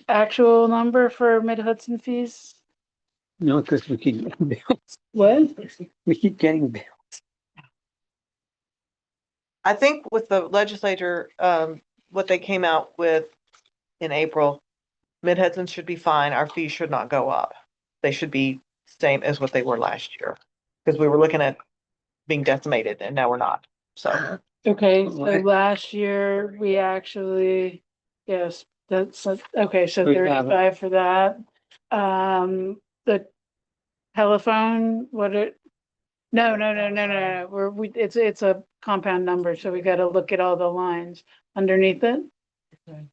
actual number for Mid Hudson fees? No, because we keep getting bills. What? We keep getting bills. I think with the legislature, what they came out with in April, Mid-Hudson should be fine. Our fees should not go up. They should be same as what they were last year. Because we were looking at being decimated and now we're not. So, Okay, so What? last year we actually, yes, that's, okay, so 3,000. 35 for that. The telephone, no, it's a compound number, so we gotta look at all the lines underneath it. You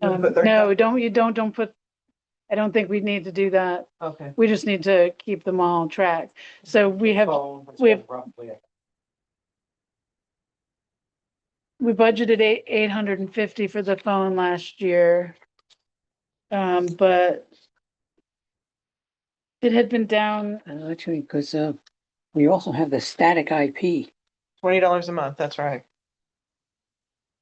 wanna put No, 30,000? don't put, I don't think we need to do that. okay. We just need to keep them all tracked. So we have, Roughly. we budgeted 850 for the phone last year. But it had been down, Actually, because, We also have the static IP. $20 a month, that's right.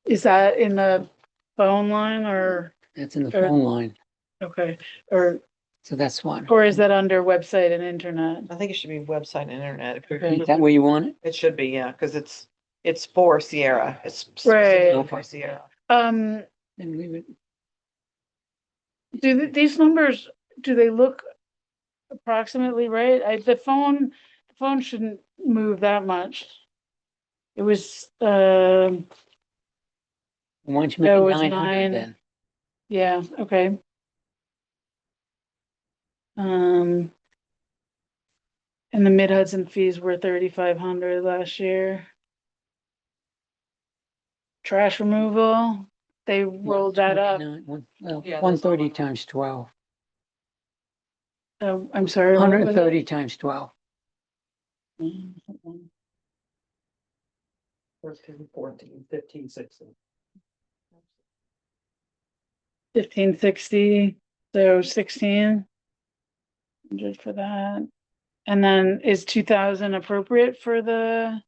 Is that in the phone line or, That's in the Or- phone line. okay, or, So that's one. or is that under website and internet? I think it should be website and internet. If Okay. Is that where you want it? It should be, yeah, because it's for Sierra. It's Right. specifically for Sierra. Then leave it. These numbers, do they look approximately right? The phone shouldn't move that much. It was, Why don't you make No, it it was 900 9. then? yeah, okay. And the Mid-Hudson fees were 3,500 last year. Trash removal, they rolled that up. 129, Well, Yeah, that's 130 all. times 12. I'm sorry. what was it? 130 times 12. 13, 14, 15, 16. 1560, so 1,600 for that. And then is 2,000 appropriate for the,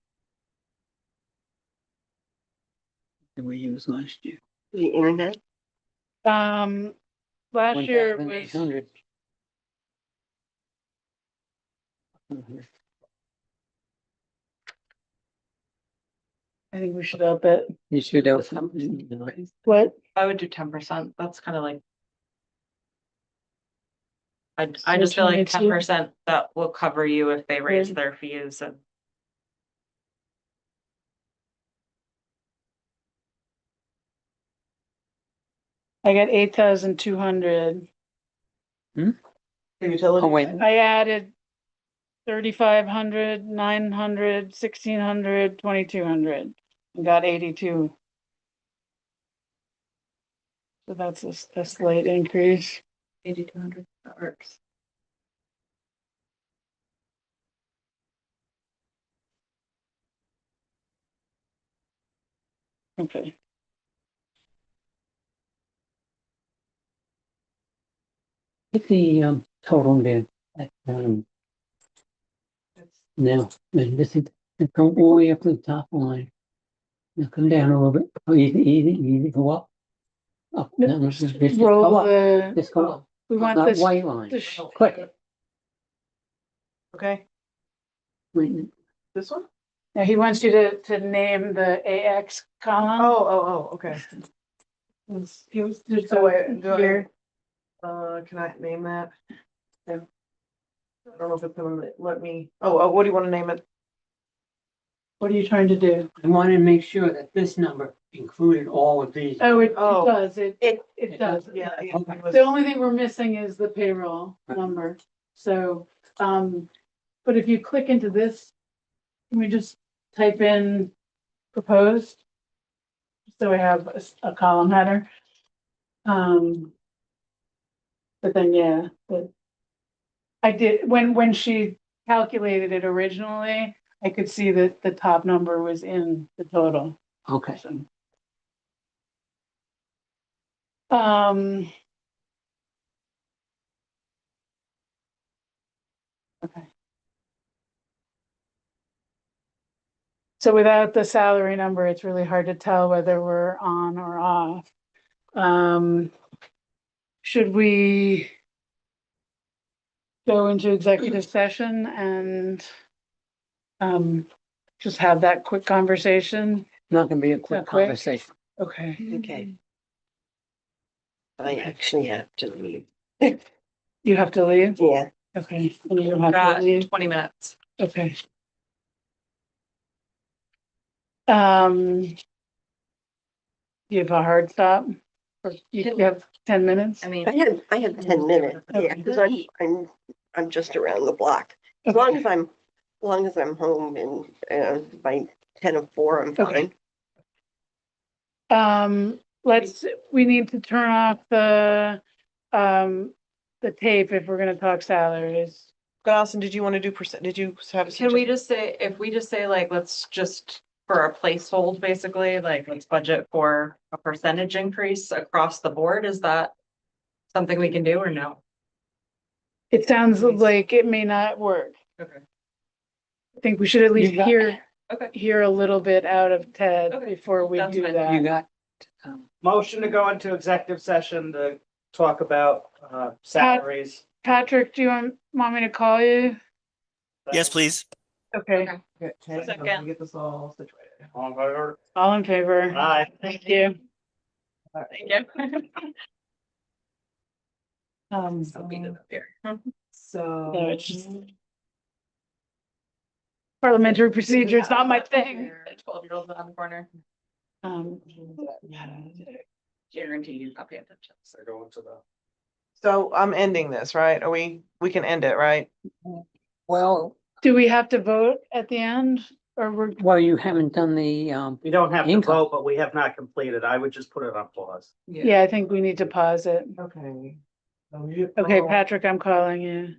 That we used last year. The internet, last year was, 1,800. I think we should up it. You should have. What? I would do 10%. That's kind of like. I So just feel like 22? 10% that will cover you if they raise Right. their fees and. I got 8,200. The utility. Oh, wait, I added 3,500, 900, 1,600, 2,200. and got 82. So that's a slight increase. 8,200, that works. Okay. get the total there. Now, and this is, go all the way up to the top line. Now come down a little bit. Oh, easy, go up. Up, no, just go Roll up, the, just go up. we want That this, white line, click. Okay, Wait, this one? now he wants you to name the AX column. Oh, okay. He was just So wait, do I- here. Can I name that? Yeah. I don't know if it's gonna let me, what do you want to name it? What are you trying to do? I wanted to make sure that this number included all of these. Oh, it Oh. does, it it, does. Yeah. Okay. The only thing we're missing is the payroll number. So, but if you click into this, can we just type in proposed? So we have a column header. But then, yeah, but I did, when she calculated it originally, I could see that the top number was in the total. Okay, So. Okay. So without the salary number, it's really hard to tell whether we're on or off. Should we go into executive session and just have that quick conversation? not gonna be a quick Not quick? conversation. Okay. okay. I actually have to leave. You have to leave? Yeah, Okay. And you don't have to Got leave? 20 minutes. Okay. You have a hard stop? Or you have 10 minutes? I mean. I have 10 minutes, yeah, Okay. because I'm just around the block. As long as I'm home and by 10:04, I'm Okay. fine. We need to turn off the tape if we're gonna talk salaries. Dawson, did you want to do did you have? a Can we suggestion? just say, if we just say like, let's just, for a placehold, basically, like, let's budget for a percentage increase across the board, is that something we can do or no? It sounds like it may not work. Okay. I think we should at least You got- hear a little bit out of Ted Okay, before we that's do fine. that. You got, Motion to go into executive session to talk about salaries. Patrick, do you want me to call you? Yes, please. Okay, Second. Get this all situated. All in favor? all in favor? Aye. Thank you. Thank you. Um, I'll beat it up here. So it's just parliamentary procedure, it's not my thing. 12-year-old on the corner. Um, Guarantee you not paying attention. So go into the. So I'm ending this, right? We can end it, right? well, do we have to vote at the end or we're, you haven't done the, We don't have to Income. vote, but we have not completed. I would just put it on pause. yeah, I think we need to pause it. Okay. Okay, Patrick, I'm calling you.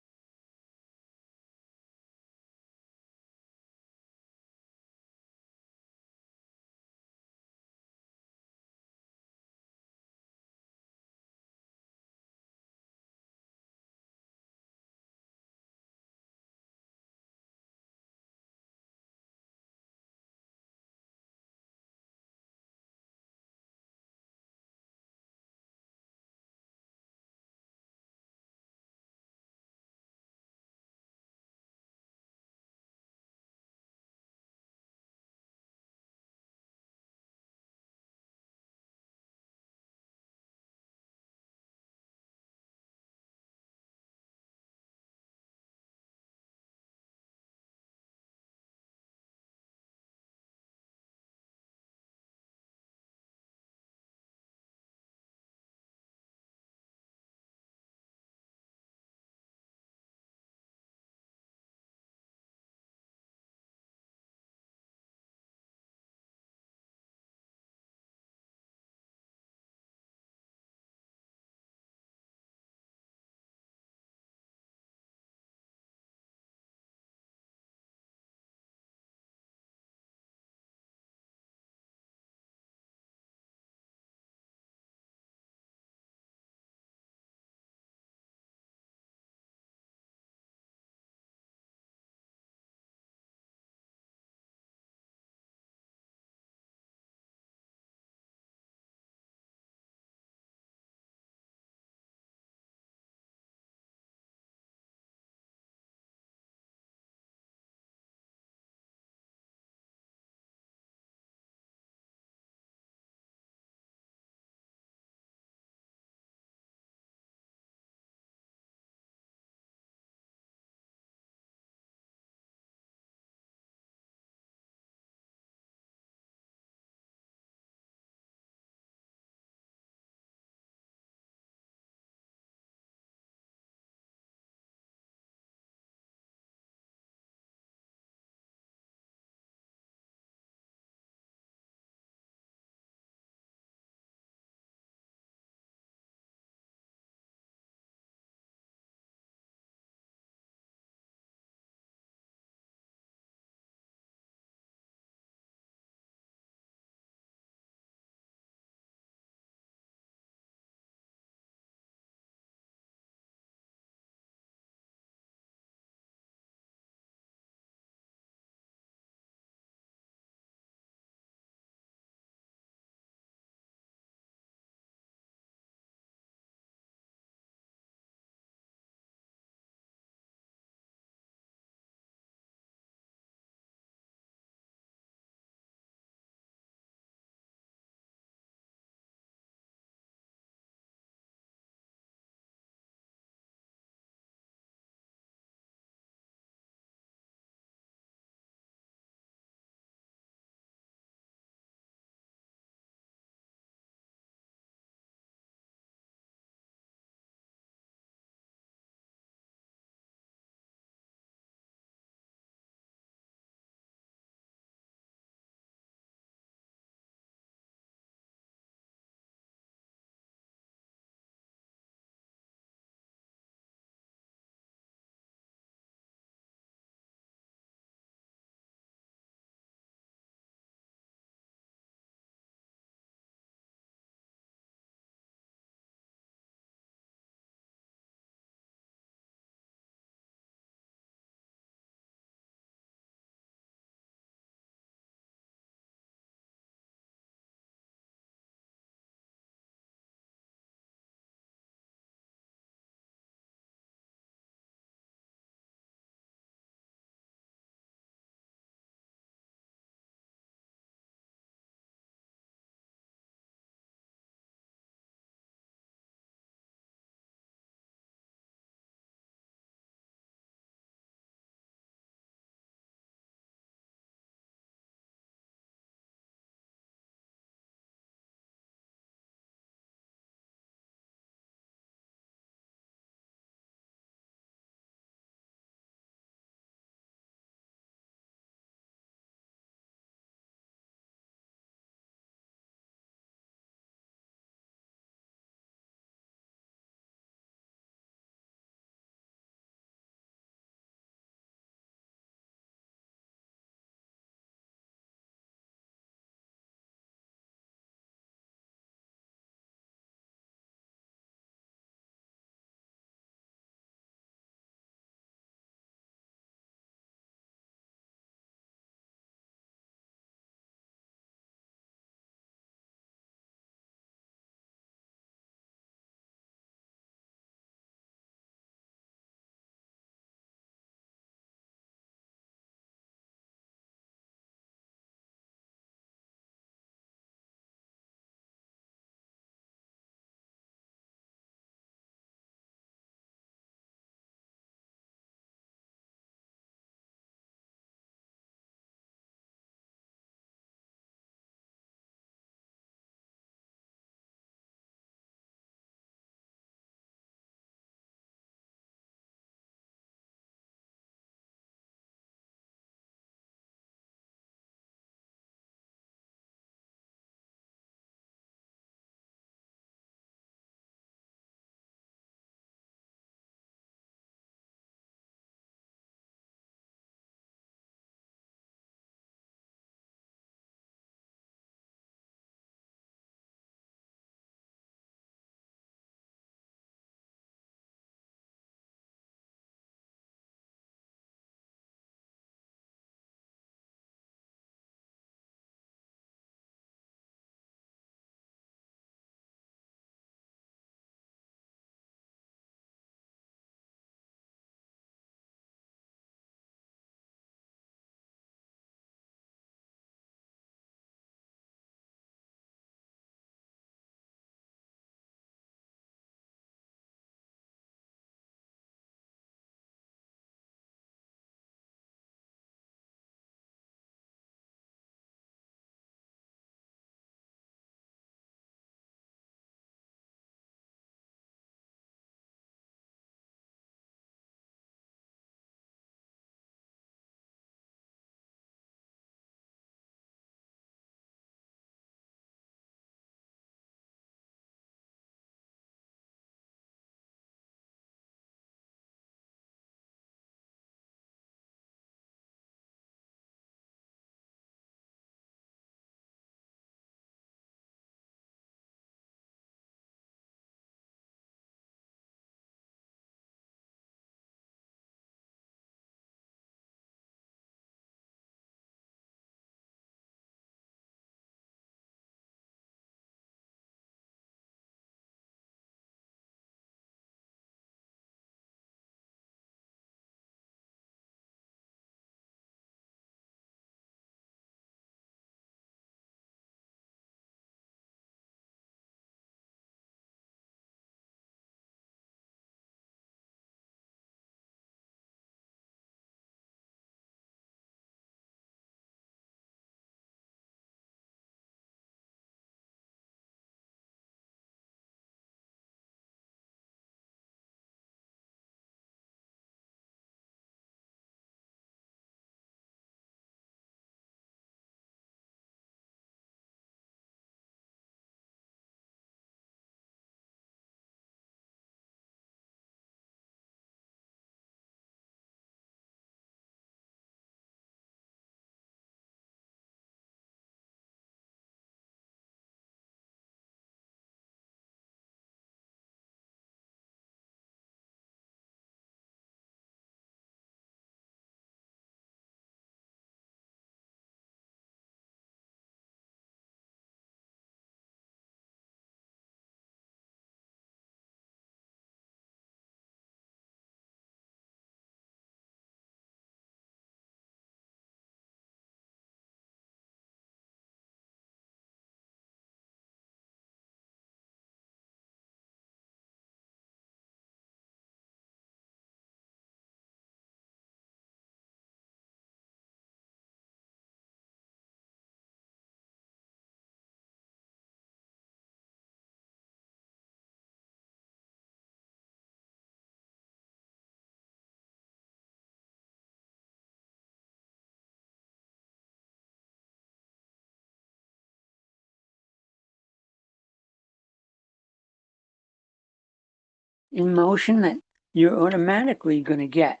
in motion that you're automatically gonna get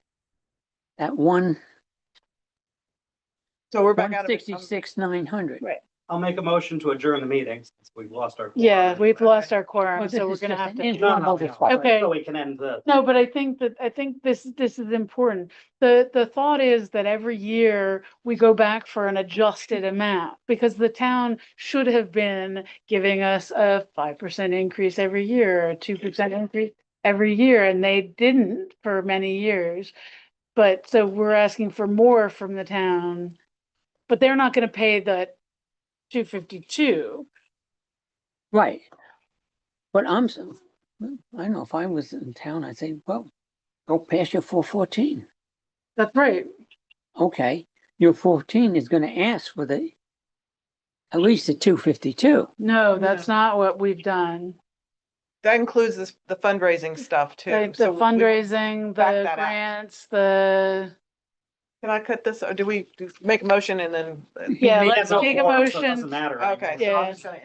that So we're back out of it. 166,900. Right. I'll make a motion to adjourn the meeting since we've lost our. Yeah, quorum we've anyway. lost our Well, quorum, this so we're is gonna just have an to. No, informal no, no. discussion. Okay. So we can end the. No, but I think this is important. The thought is that every year we go back for an adjusted amount because the town should have been giving us a 5% increase every year, a 2% increase every year, and they didn't for many years. But so we're asking for more from the town, but they're not gonna pay the 252. Right. But I don't know, if I was in town, I'd say, well, go past your 414. That's right. Okay, your 14 is gonna ask for at least the 252. No, that's not what we've done. That includes the fundraising stuff too. Like So the fundraising, back the that out. grants, Can I cut this, or do we make a motion and then? yeah, We let's have no take a quorum, so it motion. Doesn't matter. Okay, anymore. so I'm Yeah. just gonna